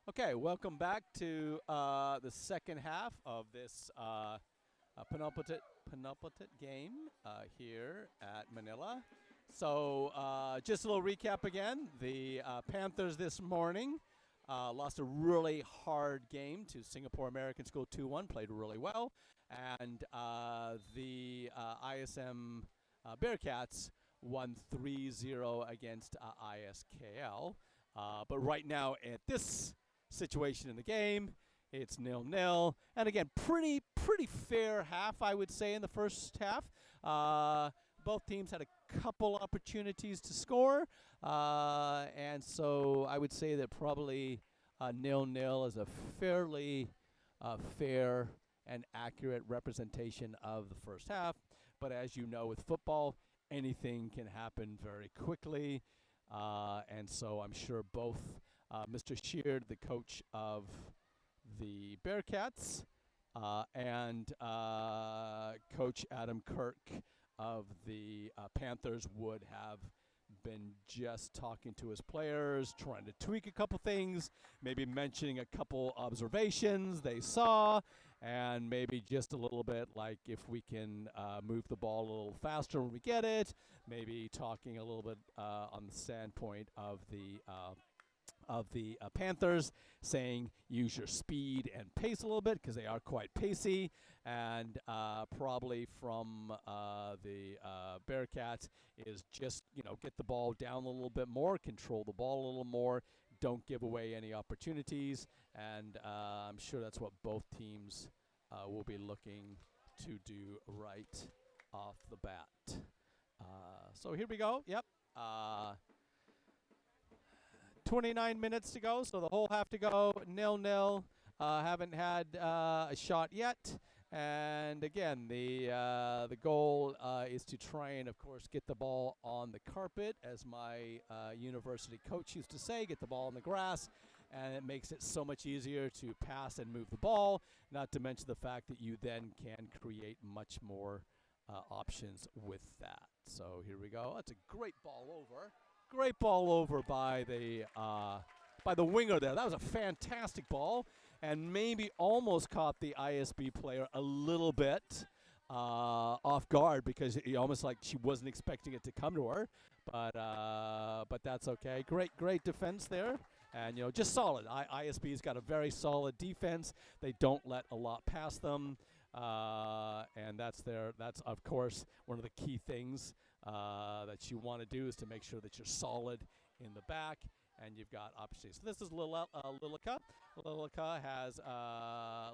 Okay, welcome back to the second half of this penultimate game here at Manila. So, just a little recap again. The Panthers this morning lost a really hard game to Singapore American School 2-1, played really well. And the ISM Bearcats won 3-0 against ISKL. But right now, at this situation in the game, it's 0-0, and again, pretty fair half, I would say, in the first half. Both teams had a couple opportunities to score, and so I would say that probably 0-0 is a fairly fair and accurate representation of the first half. But as you know, with football, anything can happen very quickly, and so I'm sure both Mr. Sheard, the coach of the Bearcats, and Coach Adam Kirk of the Panthers would have been just talking to his players, trying to tweak a couple things, maybe mentioning a couple observations they saw, and maybe just a little bit like if we can move the ball a little faster when we get it, maybe talking a little bit on the standpoint of the Panthers, saying use your speed and pace a little bit because they are quite pacey, and probably from the Bearcats is just get the ball down a little bit more, control the ball a little more, don't give away any opportunities, and I'm sure that's what both teams will be looking to do right off the bat. So here we go. Yep. 29 minutes to go, so the whole half to go. 0-0. Haven't had a shot yet. And again, the goal is to try and, of course, get the ball on the carpet, as my university coach used to say, get the ball on the grass. And it makes it so much easier to pass and move the ball, not to mention the fact that you then can create much more options with that. So here we go. That's a great ball over. Great ball over by the winger there. That was a fantastic ball, and maybe almost caught the ISB player a little bit off guard because he almost like she wasn't expecting it to come to her. But that's okay. Great defense there, and just solid. ISB's got a very solid defense. They don't let a lot past them. And that's of course one of the key things that you want to do, is to make sure that you're solid in the back and you've got opportunities. So this is Lilica.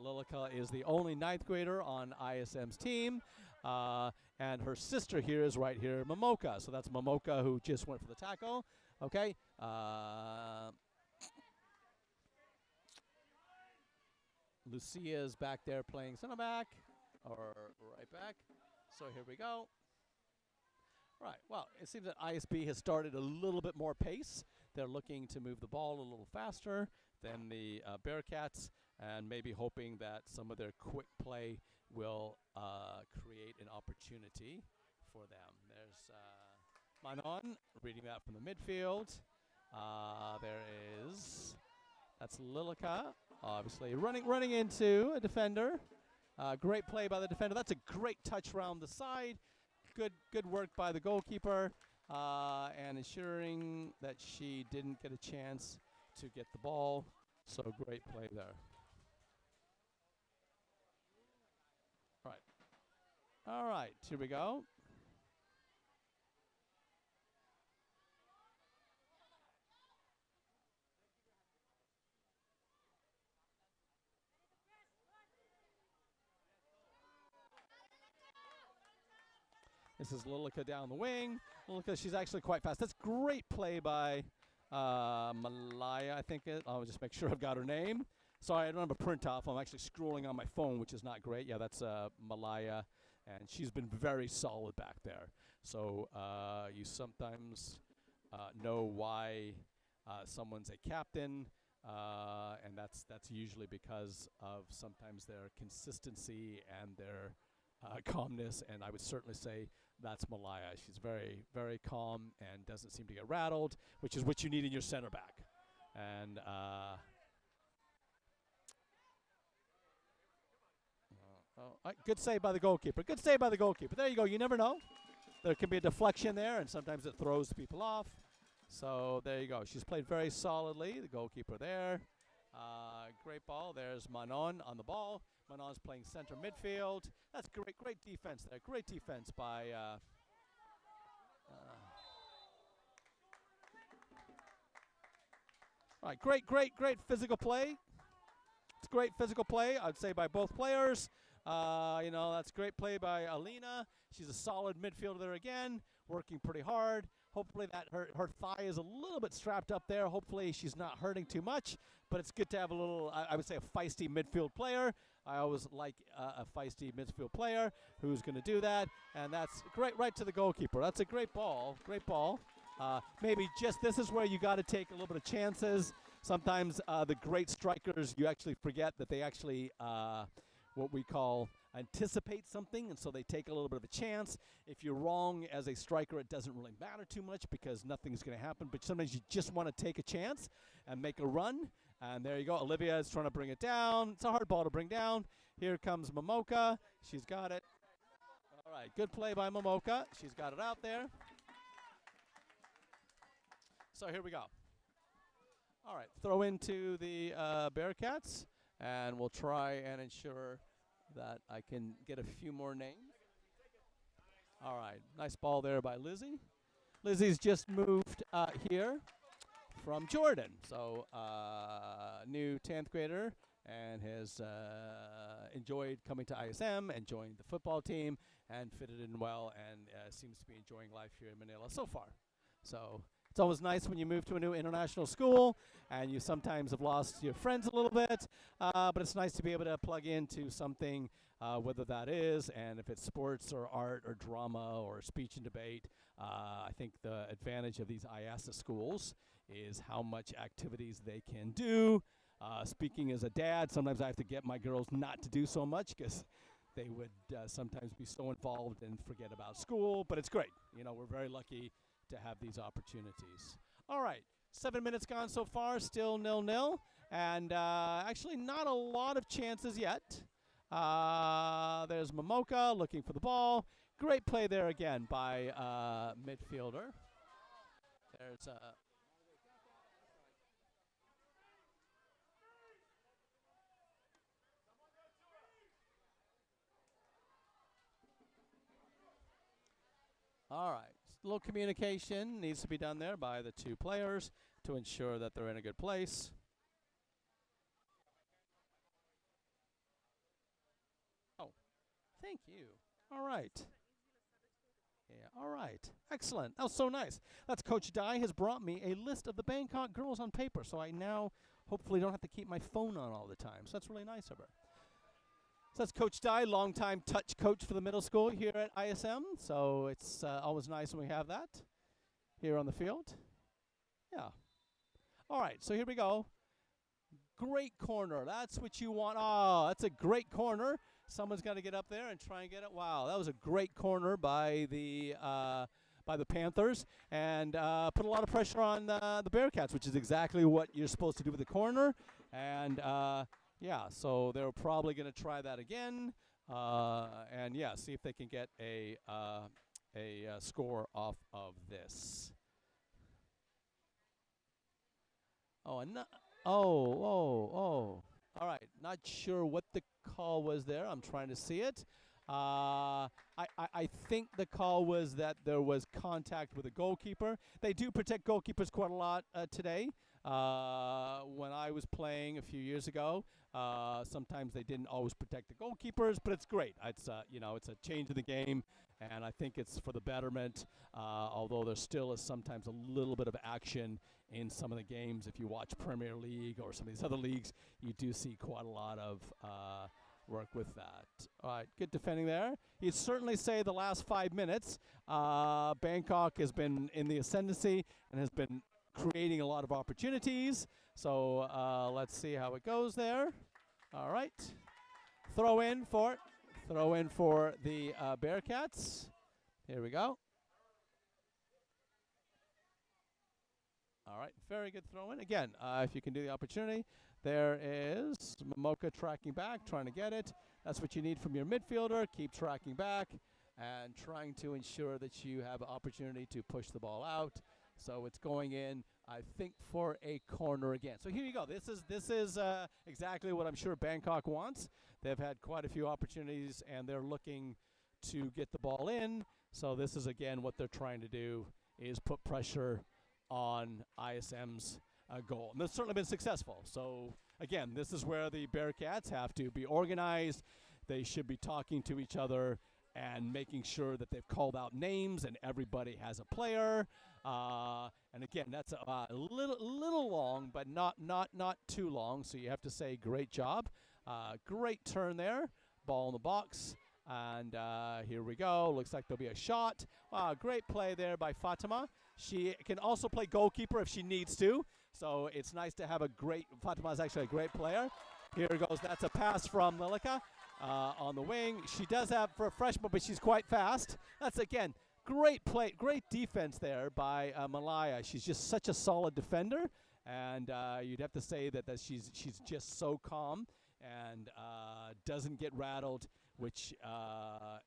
Lilica is the only ninth grader on ISM's team, and her sister here is right here, Momoka. So that's Momoka, who just went for the tackle. Okay. Lucia's back there playing center back, or right back. So here we go. Right. Well, it seems that ISB has started a little bit more pace. They're looking to move the ball a little faster than the Bearcats, and maybe hoping that some of their quick play will create an opportunity for them. There's Manon reading that from the midfield. That's Lilica, obviously running into a defender. Great play by the defender. That's a great touch around the side. Good work by the goalkeeper, and ensuring that she didn't get a chance to get the ball. So great play there. All right, here we go. This is Lilica down the wing. Lilica, she's actually quite fast. That's great play by Malaya, I think. I'll just make sure I've got her name. Sorry, I don't have a print off. I'm actually scrolling on my phone, which is not great. Yeah, that's Malaya, and she's been very solid back there. So you sometimes know why someone's a captain, and that's usually because of sometimes their consistency and their calmness, and I would certainly say that's Malaya. She's very, very calm and doesn't seem to get rattled, which is what you need in your center back. And Right, good save by the goalkeeper. Good save by the goalkeeper. There you go. You never know. There can be a deflection there, and sometimes it throws people off. So there you go. She's played very solidly. The goalkeeper there. Great ball. There's Manon on the ball. Manon's playing center midfield. That's great. Great defense there. Great defense by. All right. Great physical play. It's great physical play, I'd say, by both players. That's great play by Alina. She's a solid midfielder there again, working pretty hard. Hopefully that her thigh is a little bit strapped up there. Hopefully she's not hurting too much, but it's good to have a little, I would say, a feisty midfield player. I always like a feisty midfield player who's going to do that, and that's great right to the goalkeeper. That's a great ball, maybe just this is where you got to take a little bit of chances. Sometimes the great strikers, you actually forget that they actually, what we call, anticipate something, and so they take a little bit of a chance. If you're wrong as a striker, it doesn't really matter too much because nothing's going to happen, but sometimes you just want to take a chance and make a run, and there you go. Olivia is trying to bring it down. It's a hard ball to bring down. Here comes Momoka. She's got it. All right, good play by Momoka. She's got it out there. So here we go. All right, throw into the Bearcats, and we'll try and ensure that I can get a few more names. All right, nice ball there by Lizzie. Lizzie's just moved here from Jordan, so new 10th grader, and has enjoyed coming to ISM and joined the football team and fitted in well, and seems to be enjoying life here in Manila so far. So it's always nice when you move to a new international school and you sometimes have lost your friends a little bit, but it's nice to be able to plug into something, whether that is, and if it's sports or art or drama or speech and debate. I think the advantage of these IASAS schools is how much activities they can do. Speaking as a dad, sometimes I have to get my girls not to do so much because they would sometimes be so involved and forget about school, but it's great. You know, we're very lucky to have these opportunities. All right, 7 minutes gone so far, still 0-0, and actually not a lot of chances yet. There's Momoka looking for the ball. Great play there again by midfielder. There's all right. A little communication needs to be done there by the two players to ensure that they're in a good place. Oh, thank you. All right. Yeah, all right. Excellent. That was so nice. That's Coach Dai has brought me a list of the Bangkok girls on paper, so I now hopefully don't have to keep my phone on all the time. So that's really nice of her. So that's Coach Dai, longtime touch coach for the middle school here at ISM. So it's always nice when we have that here on the field. Yeah. All right, so here we go. Great corner. That's what you want. Oh, that's a great corner. Someone's got to get up there and try and get it. Wow, that was a great corner by the Panthers, and put a lot of pressure on the Bearcats, which is exactly what you're supposed to do with the corner. And yeah, so they're probably going to try that again, and yeah, see if they can get a score off of this. Oh, and oh. All right, not sure what the call was there. I'm trying to see it. I think the call was that there was contact with a goalkeeper. They do protect goalkeepers quite a lot today. When I was playing a few years ago, sometimes they didn't always protect the goalkeepers, but it's great. It's it's a change in the game, and I think it's for the betterment. Although there still is sometimes a little bit of action in some of the games. If you watch Premier League or some of these other leagues, you do see quite a lot of work with that. All right, good defending there. You'd certainly say the last 5 minutes, Bangkok has been in the ascendancy and has been creating a lot of opportunities. So let's see how it goes there. All right, throw in for the Bearcats. Here we go. All right, very good throw in. Again, if you can do the opportunity. There is Momoka tracking back, trying to get it. That's what you need from your midfielder. Keep tracking back and trying to ensure that you have an opportunity to push the ball out. So it's going in, I think, for a corner again. So here you go. This is exactly what I'm sure Bangkok wants. They've had quite a few opportunities, and they're looking to get the ball in. So this is, again, what they're trying to do is put pressure on ISM's goal. And that's certainly been successful. So, again, this is where the Bearcats have to be organized. They should be talking to each other and making sure that they've called out names and everybody has a player. And again, that's a little long, but not too long. So you have to say great job. Great turn there. Ball in the box. And here we go. Looks like there'll be a shot. Wow, great play there by Fatima. She can also play goalkeeper if she needs to. So it's nice to have a great, Fatima's actually a great player. Here goes, that's a pass from Lilika on the wing. She does have, for a freshman, but she's quite fast. That's, again, great play, great defense there by Malaya. She's just such a solid defender. And you'd have to say that she's just so calm and doesn't get rattled, which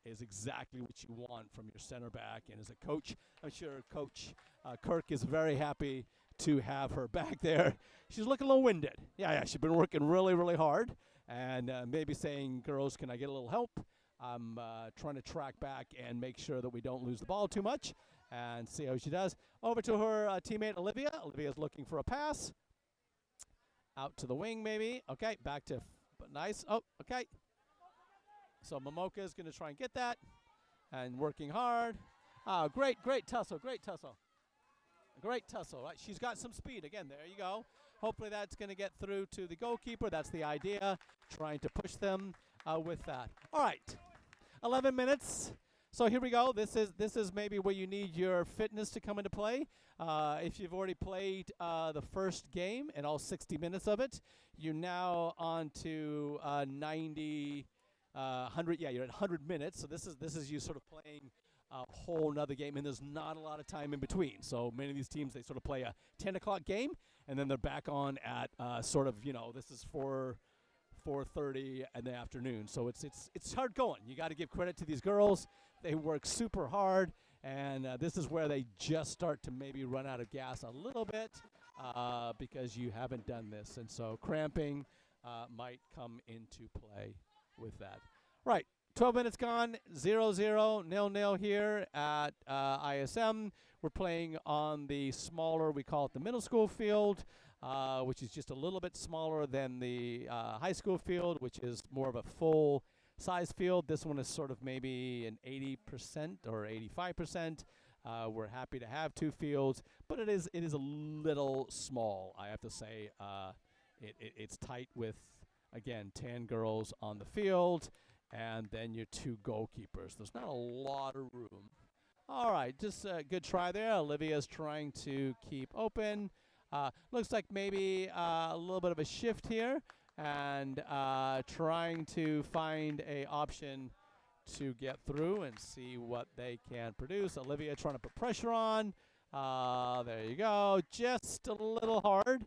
is exactly what you want from your center back. And as a coach, I'm sure Coach Kirk is very happy to have her back there. She's looking a little winded. Yeah, she's been working really, really hard. And maybe saying, girls, can I get a little help? I'm trying to track back and make sure that we don't lose the ball too much and see how she does. Over to her teammate, Olivia. Olivia's looking for a pass. Out to the wing, maybe. Okay, back to nice. Oh, okay. So Momoka is going to try and get that and working hard. Great tussle, great tussle. Great tussle, right? She's got some speed. Again, there you go. Hopefully that's going to get through to the goalkeeper. That's the idea, trying to push them with that. All right, 11 minutes. So here we go. This is maybe where you need your fitness to come into play. If you've already played the first game and all 60 minutes of it, you're now on to 90, 100. Yeah, you're at 100 minutes. So this is you sort of playing a whole nother game, and there's not a lot of time in between. So many of these teams, they sort of play a 10 o'clock game, and then they're back on at sort of, this is 4:30 in the afternoon. So it's hard going. You got to give credit to these girls. They work super hard, and this is where they just start to maybe run out of gas a little bit because you haven't done this. And so cramping might come into play with that. Right. 12 minutes gone, 0-0, 0-0 here at ISM. We're playing on the smaller, we call it the middle school field, which is just a little bit smaller than the high school field, which is more of a full-size field. This one is sort of maybe an 80% or 85%. We're happy to have two fields, but it is a little small, I have to say. It's tight with, again, 10 girls on the field. And then your two goalkeepers. There's not a lot of room. All right, just a good try there. Olivia's trying to keep open. Looks like maybe a little bit of a shift here. And trying to find a option to get through and see what they can produce. Olivia trying to put pressure on. There you go. Just a little hard,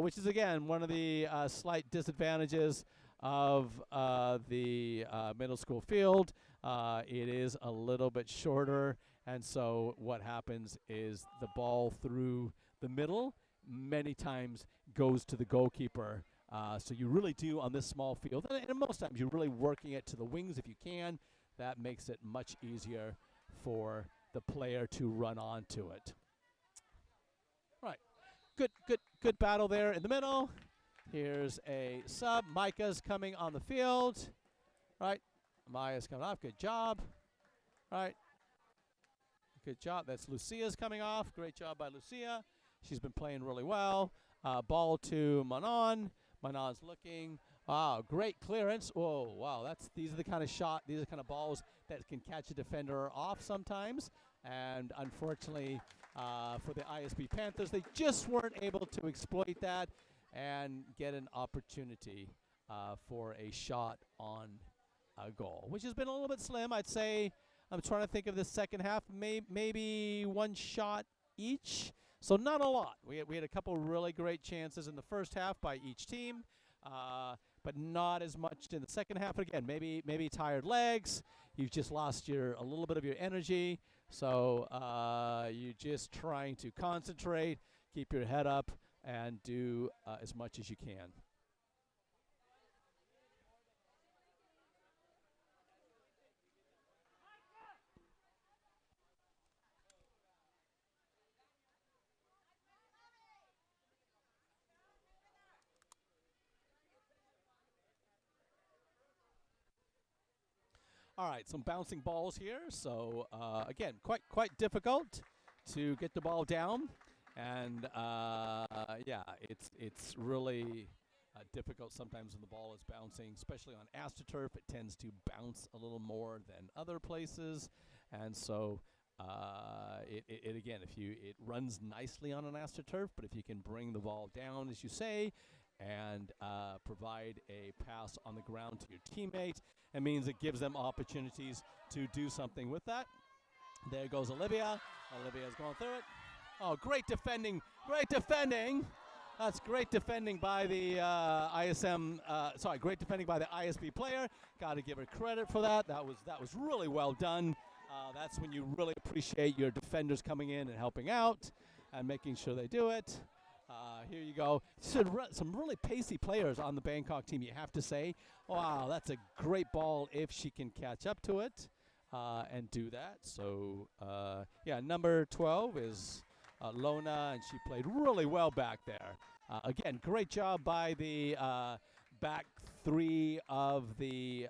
which is, again, one of the slight disadvantages of the middle school field. It is a little bit shorter, and so what happens is the ball through the middle many times goes to the goalkeeper. So you really do on this small field, and most times you're really working it to the wings if you can. That makes it much easier for the player to run onto it. Right, good battle there in the middle. Here's a sub. Micah's coming on the field. Right. Maya's coming off. Good job. Right. Good job. That's Lucia's coming off. Great job by Lucia. She's been playing really well. Ball to Manon. Manon's looking. Wow, great clearance. Whoa, wow. These are the kind of balls that can catch a defender off sometimes. And unfortunately, for the ISB Panthers, they just weren't able to exploit that and get an opportunity for a shot on a goal, which has been a little bit slim. I'd say I'm trying to think of the second half, maybe one shot each, so not a lot. We had a couple really great chances in the first half by each team, but not as much in the second half. Again, maybe tired legs. You've just lost a little bit of your energy. So you're just trying to concentrate, keep your head up, and do as much as you can. All right, some bouncing balls here. So again, quite difficult to get the ball down, and yeah, it's really difficult sometimes when the ball is bouncing, especially on AstroTurf. It tends to bounce a little more than other places, and so it again, it runs nicely on an AstroTurf, but if you can bring the ball down, as you say, and provide a pass on the ground to your teammate, it means it gives them opportunities to do something with that. There goes Olivia. Olivia's going through it. Oh, great defending. Great defending. That's great defending by the ISM. Great defending by the ISB player. Got to give her credit for that. That was really well done. That's when you really appreciate your defenders coming in and helping out and making sure they do it. Here you go. Some really pacey players on the Bangkok team, you have to say. Wow, that's a great ball if she can catch up to it and do that. So, yeah, number 12 is Lona, and she played really well back there. Again, great job by the back three of the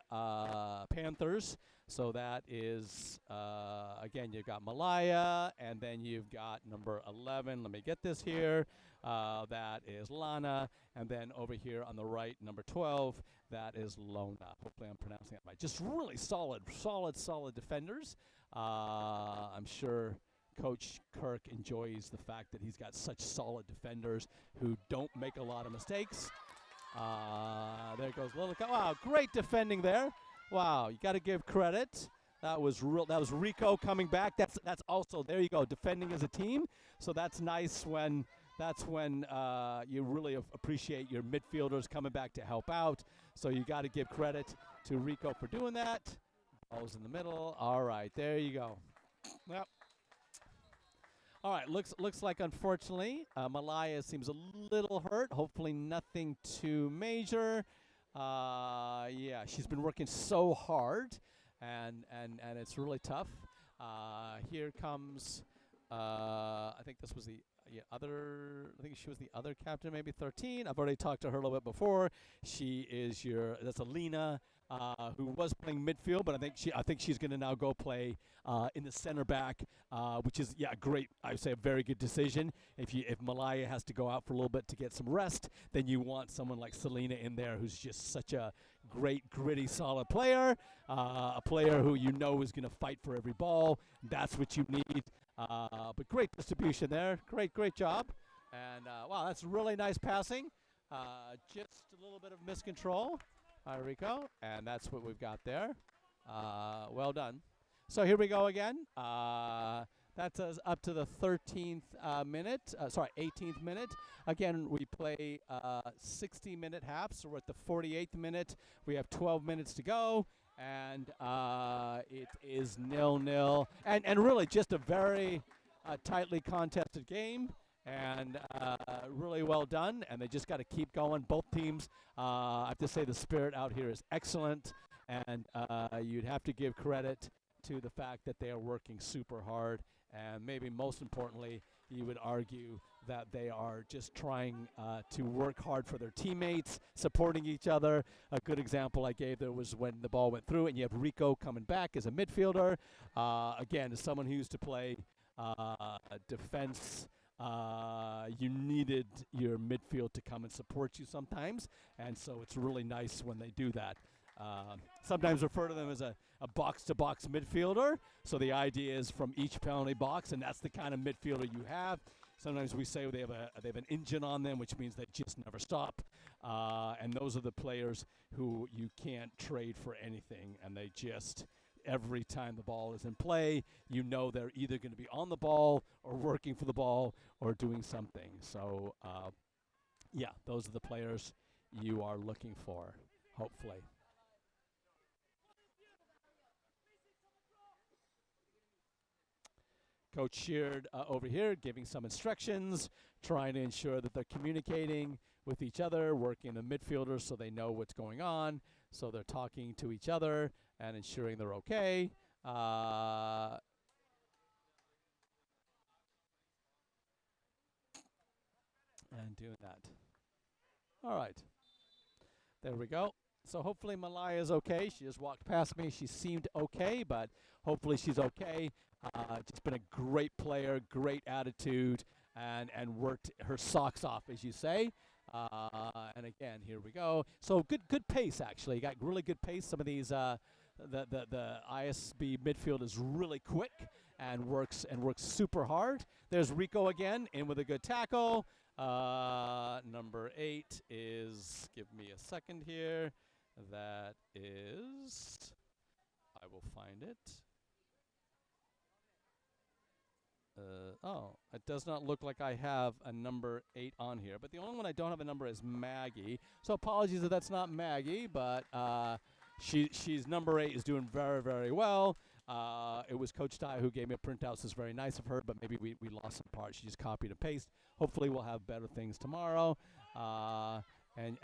Panthers. So that is, again, you've got Malaya, and then you've got number 11. Let me get this here. That is Lana. And then over here on the right, number 12, that is Lona. Hopefully I'm pronouncing that right. Just really solid defenders. I'm sure Coach Kirk enjoys the fact that he's got such solid defenders who don't make a lot of mistakes. There goes Lilica. Wow, great defending there. Wow, you got to give credit. That was Rico coming back. That's also, there you go, defending as a team. So that's nice when you really appreciate your midfielders coming back to help out. So you got to give credit to Rico for doing that. Ball's in the middle. All right, there you go. Yep. All right, looks like, unfortunately, Malaya seems a little hurt. Hopefully nothing too major. Yeah, she's been working so hard, and it's really tough. Here comes, I think this was the other, I think she was the other captain, maybe 13. I've already talked to her a little bit before. She is that's Alina, who was playing midfield, but I think she's going to now go play in the center back, which is, yeah, great. I would say a very good decision. If Malaya has to go out for a little bit to get some rest, then you want someone like Selena in there, who's just such a great, gritty, solid player, a player who you know is going to fight for every ball. That's what you need. But great distribution there. Great job. And, wow, that's really nice passing. Just a little bit of miscontrol by Rico, and that's what we've got there. Well done. So here we go again. That's us up to the 13th minute. 18th minute. Again, we play 60-minute halves, so we're at the 48th minute. We have 12 minutes to go, and it is 0-0. And really just a very tightly contested game, and really well done. And they just got to keep going. Both teams, I have to say the spirit out here is excellent, and you'd have to give credit to the fact that they are working super hard. And maybe most importantly, you would argue that they are just trying to work hard for their teammates, supporting each other. A good example I gave there was when the ball went through, and you have Rico coming back as a midfielder. Again, as someone who used to play defense, you needed your midfield to come and support you sometimes. And so it's really nice when they do that. Sometimes refer to them as a box-to-box midfielder. So the idea is from each penalty box, and that's the kind of midfielder you have. Sometimes we say they have an engine on them, which means they just never stop. And those are the players who you can't trade for anything, and they just, every time the ball is in play, you know they're either going to be on the ball or working for the ball or doing something. So, yeah, those are the players you are looking for. hopefully. Coach Sheard over here giving some instructions, trying to ensure that they're communicating with each other, working the midfielders so they know what's going on, so they're talking to each other and ensuring they're okay. And doing that. All right. There we go. So hopefully Malaya is okay. She just walked past me. She seemed okay, but hopefully she's okay. Just been a great player, great attitude, and worked her socks off, as you say. And again, here we go. So good pace actually. Got really good pace. Some of these the ISB midfield is really quick and works super hard. There's Rico again in with a good tackle. Number 8 is, give me a second here. That is, I will find it. Oh, it does not look like I have a number 8 on here. But the only one I don't have a number is Maggie. So apologies if that's not Maggie, but she's number 8 is doing very, very well. It was Coach Ty who gave me a printout, so it's very nice of her, but maybe we lost some parts. She just copied and pasted. Hopefully we'll have better things tomorrow. And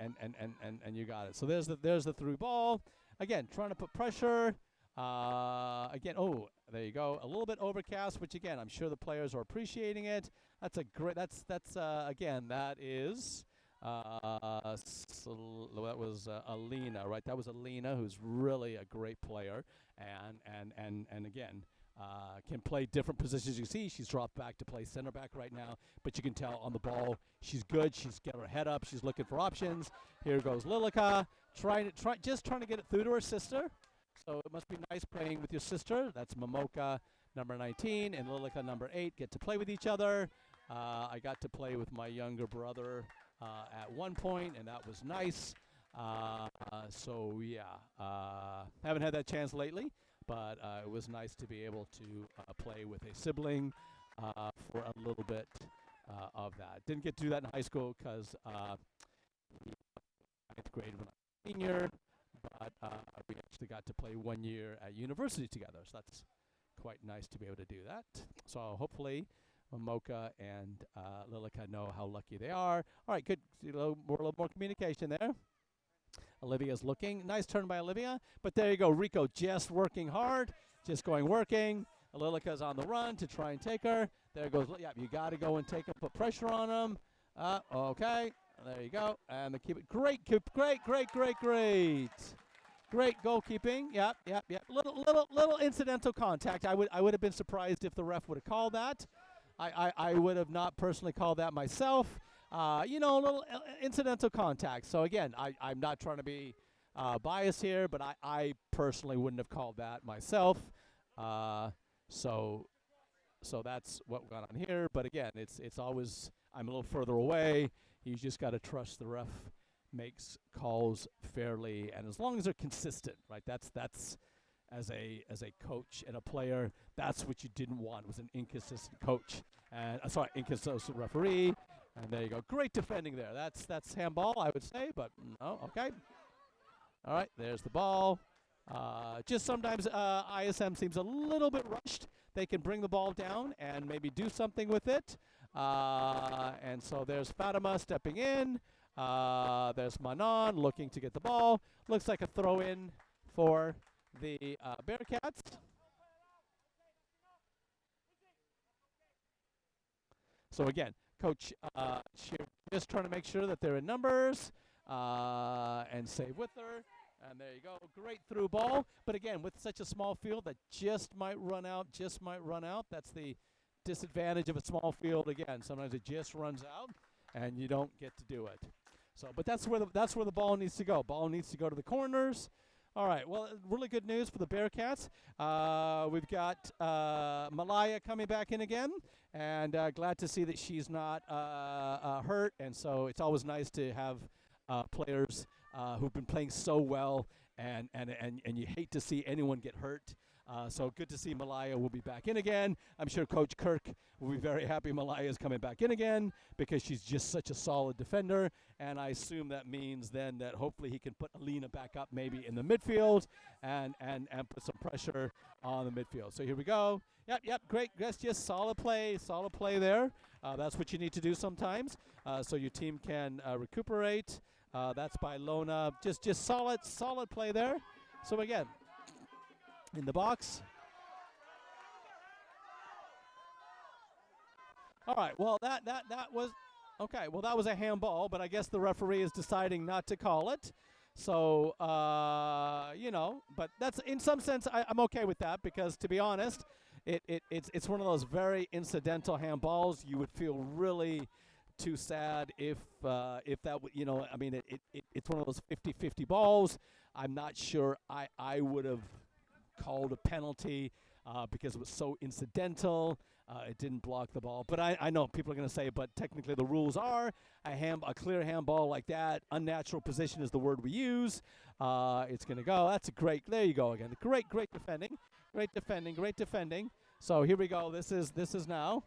you got it. So there's the through ball. Again, trying to put pressure. Again, oh, there you go. A little bit overcast, which again, I'm sure the players are appreciating it. That's a great. That's again, that is. So that was Alina, right? That was Alina, who's really a great player, and again, can play different positions. You see, she's dropped back to play center back right now, but you can tell on the ball she's good. She's got her head up. She's looking for options. Here goes Lilica, trying to get it through to her sister. So it must be nice playing with your sister. That's Momoka, number 19, and Lilica, number 8, get to play with each other. I got to play with my younger brother at one point, and that was nice. So yeah, haven't had that chance lately, but it was nice to be able to play with a sibling for a little bit of that. Didn't get to do that in high school because ninth grade when I was senior, but we actually got to play 1 year at university together, so that's quite nice to be able to do that. So hopefully Momoka and Lilica know how lucky they are. All right, good. A little more communication there. Olivia's looking. Nice turn by Olivia. But there you go. Rico just working hard, just working. Lilica's on the run to try and take her. There goes. Yeah, you got to go and take her, put pressure on them. Okay. There you go. And the keep it. Great goalkeeping. Yep. Little incidental contact. I would have been surprised if the ref would have called that. I would have not personally called that myself. A little incidental contact. So again, I'm not trying to be biased here, but I personally wouldn't have called that myself. So that's what went on here. But again, it's always, I'm a little further away. You just got to trust the ref makes calls fairly, and as long as they're consistent, right? That's as a coach and a player, that's what you didn't want, was an inconsistent coach and inconsistent referee. And there you go. Great defending there. That's handball, I would say, but no. Okay. All right. There's the ball. Just sometimes ISM seems a little bit rushed. They can bring the ball down and maybe do something with it. And so there's Fatima stepping in. There's Manon looking to get the ball. Looks like a throw in for the Bearcats. So again, Coach just trying to make sure that they're in numbers and save with her. And there you go. Great through ball. But again, with such a small field that just might run out. That's the disadvantage of a small field. Again, sometimes it just runs out and you don't get to do it. So, but that's where the ball needs to go. Ball needs to go to the corners. All right. Well, really good news for the Bearcats. We've got Malaya coming back in again, and glad to see that she's not hurt. And so it's always nice to have players who've been playing so well and you hate to see anyone get hurt. So good to see Malaya will be back in again. I'm sure Coach Kirk will be very happy Malaya is coming back in again because she's just such a solid defender. And I assume that means then that hopefully he can put Alina back up maybe in the midfield and put some pressure on the midfield. So here we go. Yep, great. That's just solid play there. That's what you need to do sometimes so your team can recuperate. That's by Lona. Just solid play there. So again, in the box. All right. Well, that was okay. Well, that was a handball, but I guess the referee is deciding not to call it. So but that's in some sense I'm okay with that because to be honest, it's one of those very incidental handballs. You would feel really too sad if that would I mean it's one of those 50-50 balls. I'm not sure I would have called a penalty because it was so incidental. It didn't block the ball. But I know people are going to say, but technically the rules are a clear handball like that. Unnatural position is the word we use. It's going to go. That's a great. There you go again. Great defending. Great defending. So here we go. This is now.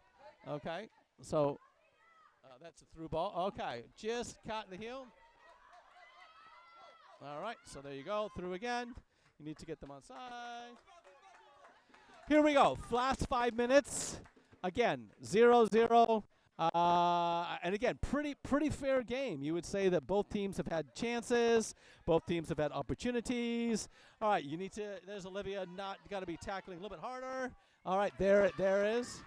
Okay. So that's a through ball. Okay. Just caught the heel. All right. So there you go. Through again. You need to get them on side. Here we go. Last 5 minutes. Again, 0-0. And again, pretty fair game. You would say that both teams have had chances. Both teams have had opportunities. All right, you need to. There's Olivia. Not got to be tackling a little bit harder. All right, there is.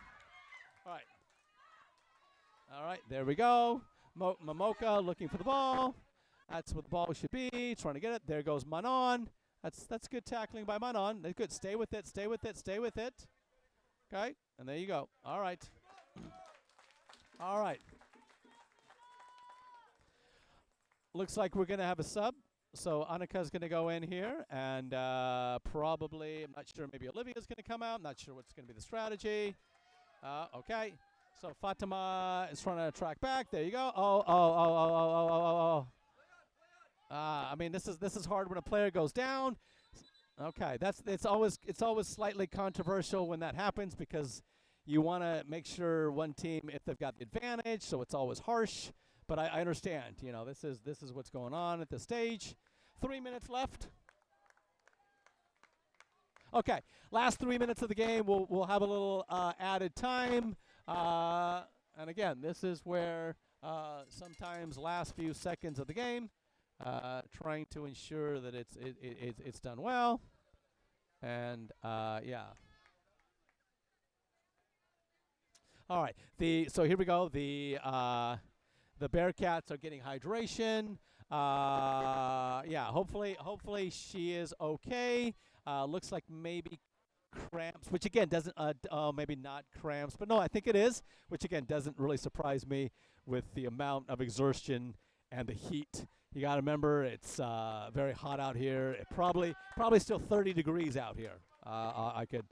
All right, there we go. Momoka looking for the ball. That's what the ball should be. Trying to get it. There goes Manon. That's good tackling by Manon. That's good. Stay with it. Okay, and there you go. All right. Looks like we're going to have a sub. So Annika's going to go in here, and probably, I'm not sure, maybe Olivia's going to come out. I'm not sure what's going to be the strategy. Okay. So Fatima is trying to track back. There you go. Oh. I mean, this is hard when a player goes down. Okay, it's always slightly controversial when that happens because you want to make sure one team if they've got the advantage, so it's always harsh. But I understand, this is what's going on at this stage. 3 minutes left. Okay, last 3 minutes of the game. We'll have a little added time, and again, this is where sometimes last few seconds of the game. Trying to ensure that it's done well, and yeah. All right. So here we go. The Bearcats are getting hydration. Yeah. Hopefully she is okay. Looks like maybe cramps, which again doesn't. Maybe not cramps, but no, I think it is. Which again doesn't really surprise me with the amount of exertion and the heat. You got to remember, it's very hot out here. It probably still 30 degrees out here. I could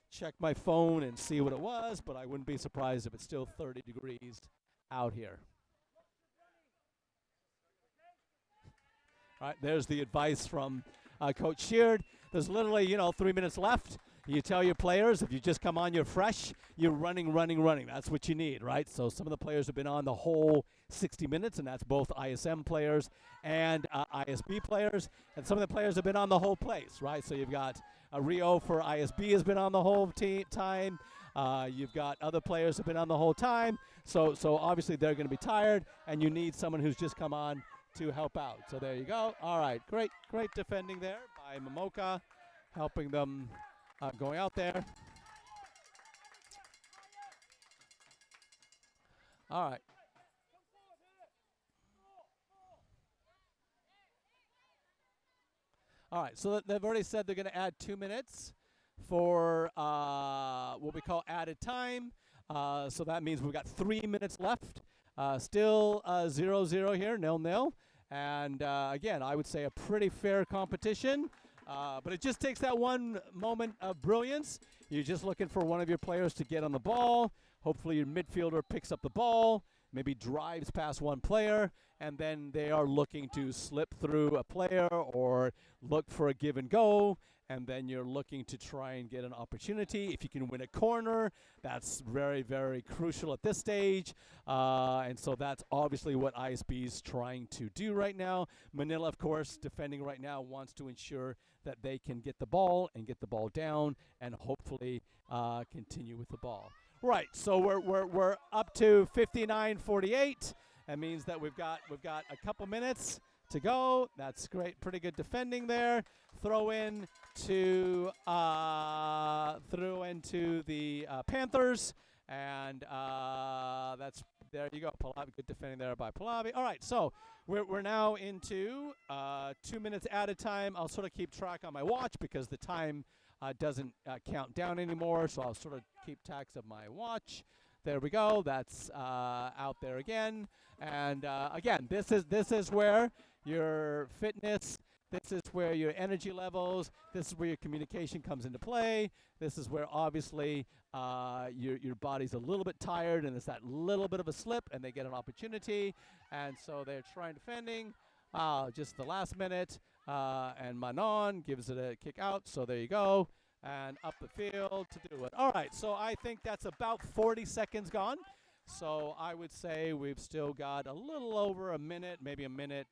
check my phone and see what it was, but I wouldn't be surprised if it's still 30 degrees out here. All right, there's the advice from Coach Sheard. There's literally, 3 minutes left. You tell your players, if you just come on, you're fresh, you're running. That's what you need, right? So some of the players have been on the whole 60 minutes, and that's both ISM players and ISB players. And some of the players have been on the whole place, right? So you've got Rio for ISB has been on the whole time. You've got other players have been on the whole time. So obviously they're going to be tired, and you need someone who's just come on to help out. So there you go. All right, great defending there by Momoka, helping them going out there. All right. All right, so they've already said they're going to add 2 minutes for what we call added time. So that means we've got 3 minutes left. Still 0-0 here, 0-0. And again, I would say a pretty fair competition. But it just takes that one moment of brilliance. You're just looking for one of your players to get on the ball. Hopefully your midfielder picks up the ball. maybe drives past one player, and then they are looking to slip through a player or look for a give and go, and then you're looking to try and get an opportunity. If you can win a corner, that's very, very crucial at this stage. And so that's obviously what ISB is trying to do right now. Manila, of course, defending right now, wants to ensure that they can get the ball and get the ball down and hopefully continue with the ball. Right, so we're up to 59-48. That means that we've got a couple minutes to go. That's great, pretty good defending there. Throw into the Panthers, and that's there you go. Pallavi, good defending there by Pallavi. All right, so we're now into 2 minutes at a time. I'll sort of keep track on my watch because the time doesn't count down anymore, so I'll sort of keep track of my watch. There we go. That's out there again. And again, this is where your fitness, this is where your energy levels, this is where your communication comes into play. This is where obviously your body's a little bit tired and it's that little bit of a slip and they get an opportunity. And so they're trying defending. Just the last minute. And Manon gives it a kick out. So there you go. And up the field to do it. All right, so I think that's about 40 seconds gone. So I would say we've still got a little over a minute, maybe a minute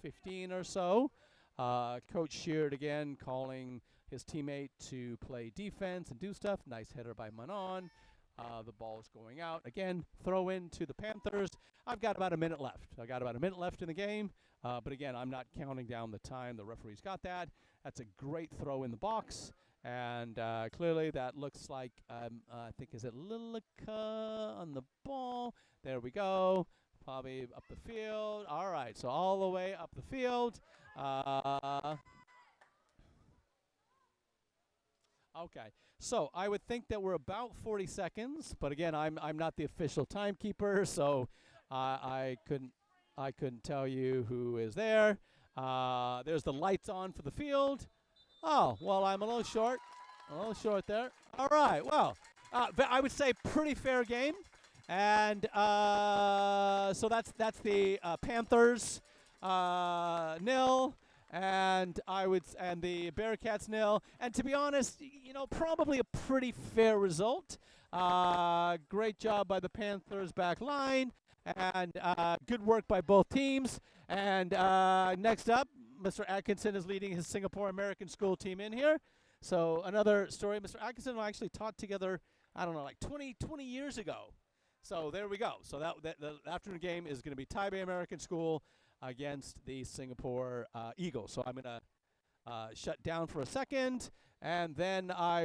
15 or so. Coach Sheard again calling his teammate to play defense and do stuff. Nice header by Manon. The ball's going out. Again, throw in to the Panthers. I've got about a minute left. I got about a minute left in the game. But again, I'm not counting down the time. The referee's got that. That's a great throw in the box. And clearly that looks like, I think, is it Lilica on the ball? There we go. Probably up the field. All right, so all the way up the field. Okay, so I would think that we're about 40 seconds. But again, I'm not the official timekeeper, so I couldn't tell you who is there. There's the lights on for the field. Oh, well, I'm a little short there. All right, well, I would say pretty fair game. And so that's the Panthers nil, and the Bearcats nil. And to be honest, probably a pretty fair result. Great job by the Panthers back line, and good work by both teams. And next up, Mr. Atkinson is leading his Singapore American School team in here. So another story. Mr. Atkinson and I actually taught together, I don't know, like 20 years ago. So there we go. So that the afternoon game is going to be Taipei American School against the Singapore Eagles. So I'm going to shut down for a second, and then I